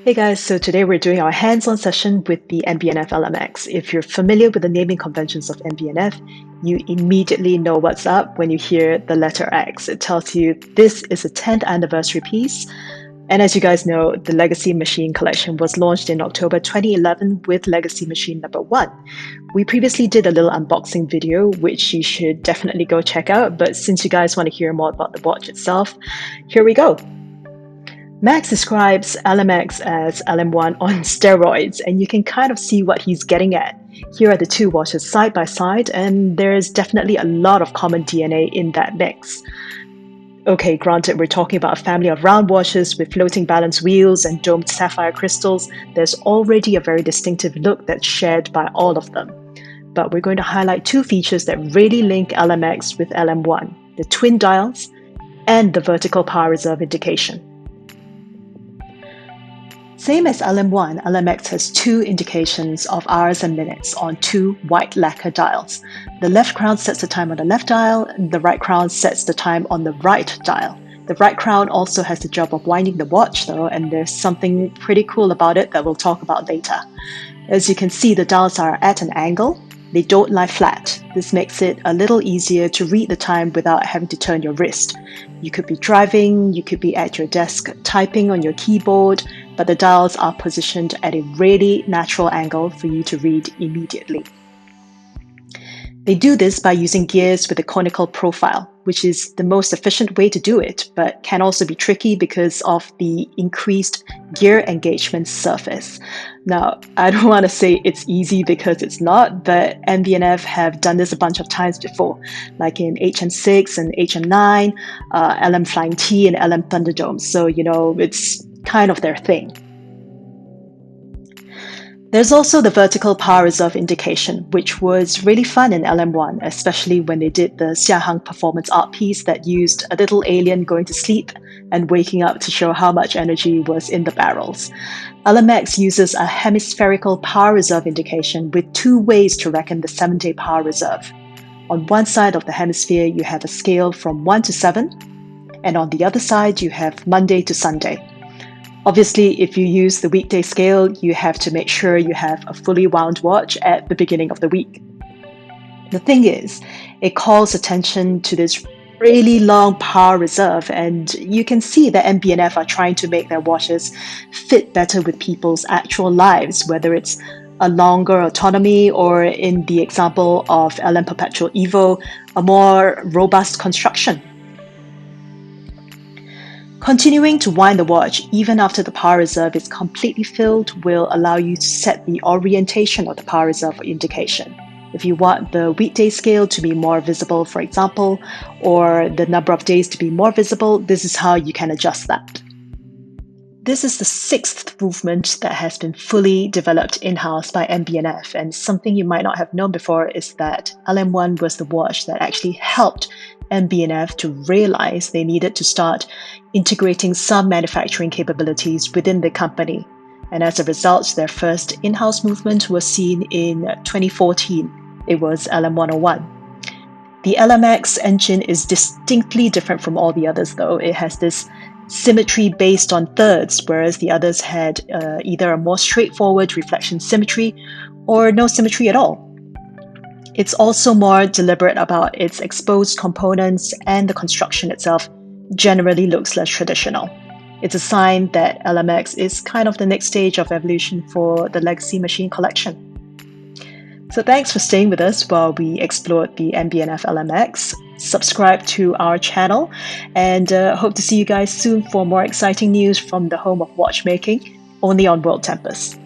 Hey guys, so today we're doing our hands-on session with the MB&F LMX. If you're familiar with the naming conventions of MB&F, you immediately know what's up when you hear the letter X. It tells you this is a 10th anniversary piece. And as you guys know, the Legacy Machine collection was launched in October 2011 with Legacy Machine number 1. We previously did a little unboxing video, which you should definitely go check out. But since you guys want to hear more about the watch itself, here we go. Max describes LMX as LM1 on steroids, and you can kind of see what he's getting at. Here are the two watches side by side, and there's definitely a lot of common DNA in that mix. Okay, granted, we're talking about a family of round watches with floating balance wheels and domed sapphire crystals. There's already a very distinctive look that's shared by all of them. But we're going to highlight two features that really link LMX with LM1, the twin dials and the vertical power reserve indication. Same as LM1, LMX has two indications of hours and minutes on two white lacquer dials. The left crown sets the time on the left dial, and the right crown sets the time on the right dial. The right crown also has the job of winding the watch though, and there's something pretty cool about it that we'll talk about later. As you can see, the dials are at an angle. They don't lie flat. This makes it a little easier to read the time without having to turn your wrist. You could be driving, you could be at your desk typing on your keyboard, but the dials are positioned at a really natural angle for you to read immediately. They do this by using gears with a conical profile, which is the most efficient way to do it, but can also be tricky because of the increased gear engagement surface. Now, I don't want to say it's easy because it's not, but MB&F have done this a bunch of times before, like in HM6 and HM9, LM Flying T and LM Thunderdome. So, it's kind of their thing. There's also the vertical power reserve indication, which was really fun in LM1, especially when they did the Xiahang performance art piece that used a little alien going to sleep and waking up to show how much energy was in the barrels. LMX uses a hemispherical power reserve indication with two ways to reckon the 7-day power reserve. On one side of the hemisphere, you have a scale from 1 to 7, and on the other side, you have Monday to Sunday. Obviously, if you use the weekday scale, you have to make sure you have a fully wound watch at the beginning of the week. The thing is, it calls attention to this really long power reserve, and you can see that MB&F are trying to make their watches fit better with people's actual lives, whether it's a longer autonomy or, in the example of LM Perpetual Evo, a more robust construction. Continuing to wind the watch even after the power reserve is completely filled will allow you to set the orientation of the power reserve indication. If you want the weekday scale to be more visible, for example, or the number of days to be more visible, this is how you can adjust that. This is the 6th movement that has been fully developed in-house by MB&F, and something you might not have known before is that LM1 was the watch that actually helped MB&F to realize they needed to start integrating some manufacturing capabilities within the company. And as a result, their first in-house movement was seen in 2014. It was LM101. The LMX engine is distinctly different from all the others though. It has this symmetry based on thirds, whereas the others had either a more straightforward reflection symmetry or no symmetry at all. It's also more deliberate about its exposed components, and the construction itself generally looks less traditional. It's a sign that LMX is kind of the next stage of evolution for the Legacy Machine collection. So thanks for staying with us while we explored the MB&F LMX. Subscribe to our channel, and hope to see you guys soon for more exciting news from the home of watchmaking, only on WorldTempus.